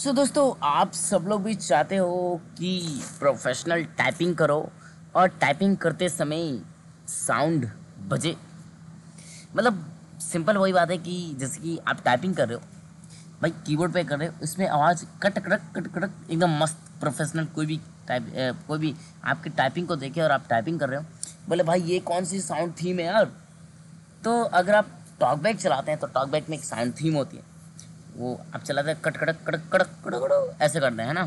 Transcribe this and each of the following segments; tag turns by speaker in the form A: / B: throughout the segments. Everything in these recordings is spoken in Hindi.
A: सो दोस्तों, आप सब लोग भी चाहते हो कि प्रोफेशनल टाइपिंग करो और टाइपिंग करते समय साउंड बजे। मतलब सिंपल वही बात है कि जैसे कि आप टाइपिंग कर रहे हो, भाई कीबोर्ड पे कर रहे हो, उसमें आवाज़ कट कड़क कट कड़क एकदम मस्त प्रोफेशनल। कोई भी आपकी टाइपिंग को देखे और आप टाइपिंग कर रहे हो, बोले भाई ये कौन सी साउंड थीम है यार। तो अगर आप टॉकबैक चलाते हैं तो टॉकबैक में एक साउंड थीम होती है, वो आप चलाते हैं कट कड़क कड़क कड़क कड़क कड़क ऐसे करते हैं ना।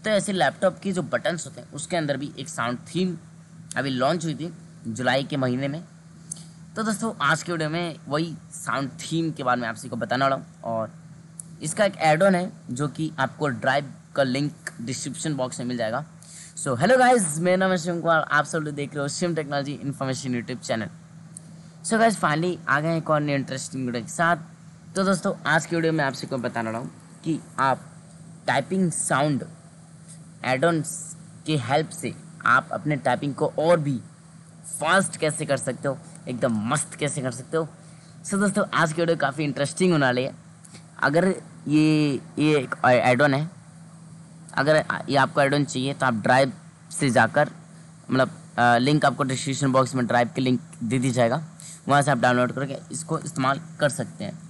A: तो ऐसे लैपटॉप की जो बटन्स होते हैं उसके अंदर भी एक साउंड थीम अभी लॉन्च हुई थी जुलाई के महीने में। तो दोस्तों, आज के वीडियो में वही साउंड थीम के बारे में आप सभी को बताने वाला हूँ, और इसका एक एड ऑन है जो कि आपको ड्राइव का लिंक डिस्क्रिप्शन बॉक्स में मिल जाएगा। सो हेलो गाइज, मेरा नाम है शिव कुमार, आप सब लोग देख रहे हो Shiv technology information YouTube channel. So guys, finally आ गए एक और नई इंटरेस्टिंग वीडियो के साथ। तो दोस्तों, आज की वीडियो में आपसे को बताने रहा हूँ कि आप टाइपिंग साउंड एड ऑन के हेल्प से आप अपने टाइपिंग को और भी फास्ट कैसे कर सकते हो, एकदम मस्त कैसे कर सकते हो। सो दोस्तों, आज की वीडियो काफ़ी इंटरेस्टिंग होने वाली है। अगर ये एक एड ऑन है, अगर ये आपको एड ऑन चाहिए तो आप ड्राइव से जाकर, मतलब लिंक आपको डिस्क्रिप्शन बॉक्स में ड्राइव की लिंक दे दी जाएगा, वहाँ से आप डाउनलोड करके इसको इस्तेमाल कर सकते हैं।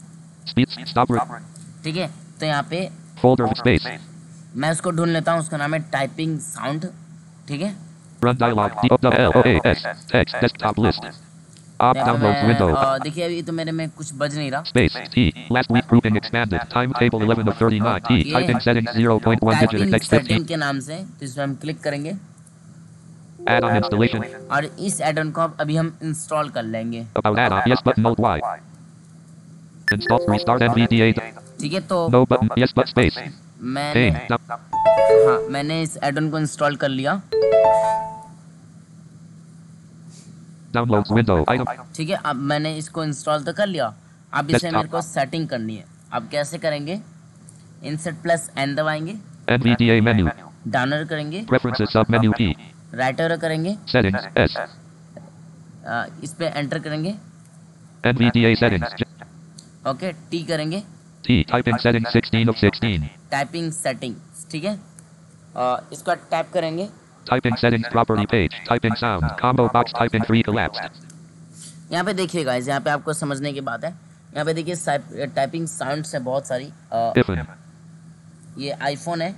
A: ठीक है, तो यहाँ पे
B: Folder space.
A: मैं उसको ढूंढ लेता हूँ, उसका नाम है टाइपिंग साउंड। ठीक है,
B: Run dialog. DOLOAS. Text. Desktop list. Op
A: यहाँ पे
B: downloads window.
A: मैं देखिए अभी तो मेरे में कुछ बज नहीं रहा।
B: Space. T. Last week grouping expanded. Timetable 11 of 39. T.
A: ये
B: Typing settings 0.1 digit
A: typing
B: text 15.
A: Setting के नाम से, तो इसमें हम क्लिक करेंगे
B: Add-on installation.
A: और इस एड ऑन को अभी हम इंस्टॉल कर लेंगे।
B: About add-on. Yes button. Alt Y. Install. Restart NVDA.
A: ठीक है, तो
B: No button. Yes but space.
A: मैंने
B: Hey.
A: हाँ, मैंने इस एड ऑन को इंस्टॉल कर लिया।
B: Downloads window. Item.
A: ठीक है, अब मैंने इसको इंस्टॉल तो कर लिया। अब इसे
B: Desktop.
A: मेरे को सेटिंग करनी है। अब कैसे करेंगे? इंसर्ट प्लस एन दबाएंगे,
B: NVDA menu.
A: डाउनलोड करेंगे,
B: Preferences sub menu P.
A: Right arrow करेंगे,
B: Settings. S.
A: इस पे एंटर करेंगे,
B: NVDA settings.
A: ओके, टी करेंगे,
B: T. Typing settings 16 of 16.
A: Typing settings. ठीक है, इसको टैप करेंगे।
B: Typing settings property page. Typing sound. Combo box typing 3 collapsed.
A: यहाँ पे देखिए गाइस, यहाँ पे आपको समझने की बात है। यहाँ पे देखिए टाइपिंग साउंड्स है बहुत सारी।
B: Iphone.
A: ये आईफोन है,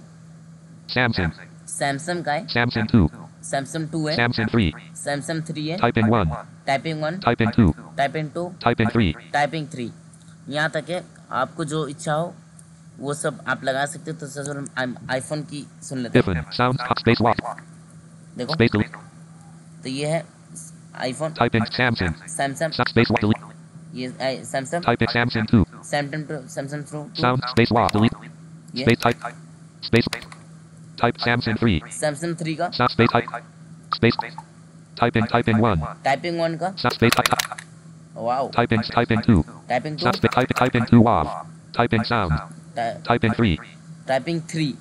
B: Samsung.
A: सैमसंग का है,
B: Samsung 2.
A: सैमसंग 2 है,
B: Samsung 3.
A: सैमसंग 3 है,
B: Typing 1.
A: Typing 1,
B: Typing 2.
A: Typing 2,
B: Typing 3.
A: Typing 3, यहाँ तक है। आपको जो इच्छा हो वो सब आप लगा सकते हो। तो सर हम आईफोन की सुन लेते हैं।
B: Iphone. Sound space walk.
A: देखो,
B: Space delete.
A: तो ये है iPhone,
B: Typing Samsung.
A: Samsung,
B: Space walk delete.
A: ये Samsung,
B: Typing Samsung 2.
A: Samsung 2,
B: Sound space walk delete.
A: ये
B: Space type. Space. Type Samsung 3.
A: Samsung 3 का,
B: Sound space type. Space. Typing 1.
A: Typing 1 का,
B: Sound space type.
A: Wow,
B: Typing 2.
A: Typing 2,
B: Sound space typing 2 WAV. Typing sound. Typing 3.
A: Typing 3।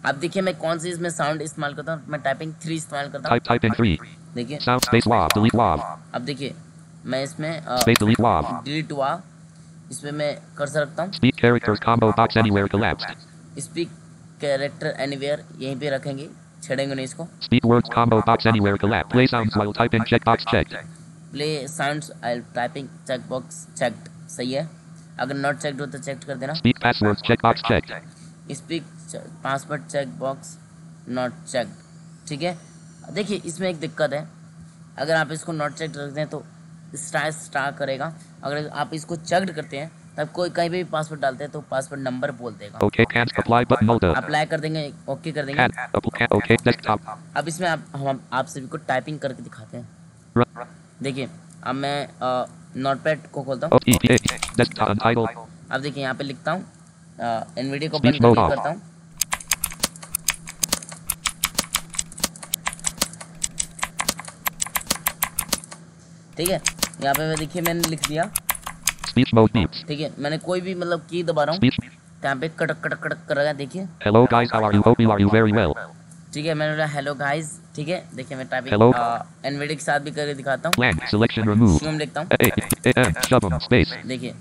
A: अब देखिए मैं कौन सी इसमें साउंड इस्तेमाल करता हूँ, मैं टाइपिंग 3 इस्तेमाल करता हूँ।
B: Typing 3.
A: देखिए,
B: Sound space WAV. Delete WAV.
A: अब देखिए मैं इसमें
B: Space delete WAV.
A: डिलीट हुआ, इसमें मैं कर्सर रखता हूँ।
B: Speak characters combo box anywhere collapsed.
A: Speak character anywhere, यहीं पे रखेंगे, छेड़ेंगे नहीं इसको।
B: Speak words combo box anywhere collapsed. Play sounds while typing checkbox checked.
A: Play sounds I typing check box checked, सही है। अगर नॉट चेक्ड हो तो चेक कर देना।
B: Speak passwords checkbox checked.
A: Speak password check box not checked. ठीक है, देखिए इसमें एक दिक्कत है, अगर आप इसको नॉट चेक्ड रखते हैं तो स्टार करेगा। अगर आप इसको चेक्ड करते हैं तब कोई कहीं पे भी पासवर्ड डालते हैं तो पासवर्ड नंबर बोल देगा।
B: Okay, can't apply button hold up.
A: Apply कर देंगे, ओके कर देंगे।
B: Can't okay desktop.
A: अब इसमें हम आप सभी को टाइपिंग करके दिखाते हैं।
B: Run.
A: देखिए, अब मैं नोटपैड को खोलता हूँ।
B: OTA desktop untitled.
A: अब देखिए यहाँ पे लिखता हूँ, एनवीडिया को
B: Speech
A: बंद
B: mode
A: करके
B: off.
A: करता हूँ। ठीक है, यहाँ पे मैं देखिए मैंने लिख दिया।
B: Speech mode beeps.
A: ठीक है, मैंने कोई भी मतलब की दबा रहा हूँ,
B: Speech.
A: तो यहाँ पे कड़क कड़क कड़क कर रहा है, देखिए।
B: Hello guys, how are you? Hope you are you very well.
A: ठीक है, मैंने बोला हेलो गाइस। ठीक है, देखिए मैं
B: Hello.
A: टाइपिंग एनवीडिया के साथ भी करके दिखाता हूँ।
B: Blank selection removed.
A: शुभम लिखता हूँ,
B: Shubham space.
A: देखिए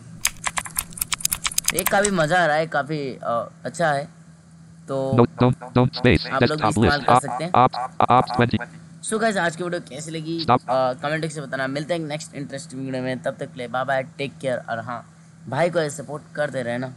A: ये काफ़ी मज़ा आ रहा है, काफ़ी अच्छा है। तो
B: Don't space.
A: आप लोग भी
B: Desktop
A: इस्तेमाल
B: list.
A: कर सकते हैं।
B: Ops 20.
A: सो गाइस आज की वीडियो कैसी लगी
B: Stop.
A: कमेंट से बताना। मिलते हैं नेक्स्ट इंटरेस्टिंग वीडियो में, तब तक के लिए बाय बाय, टेक केयर। और हाँ, भाई को सपोर्ट करते रहना।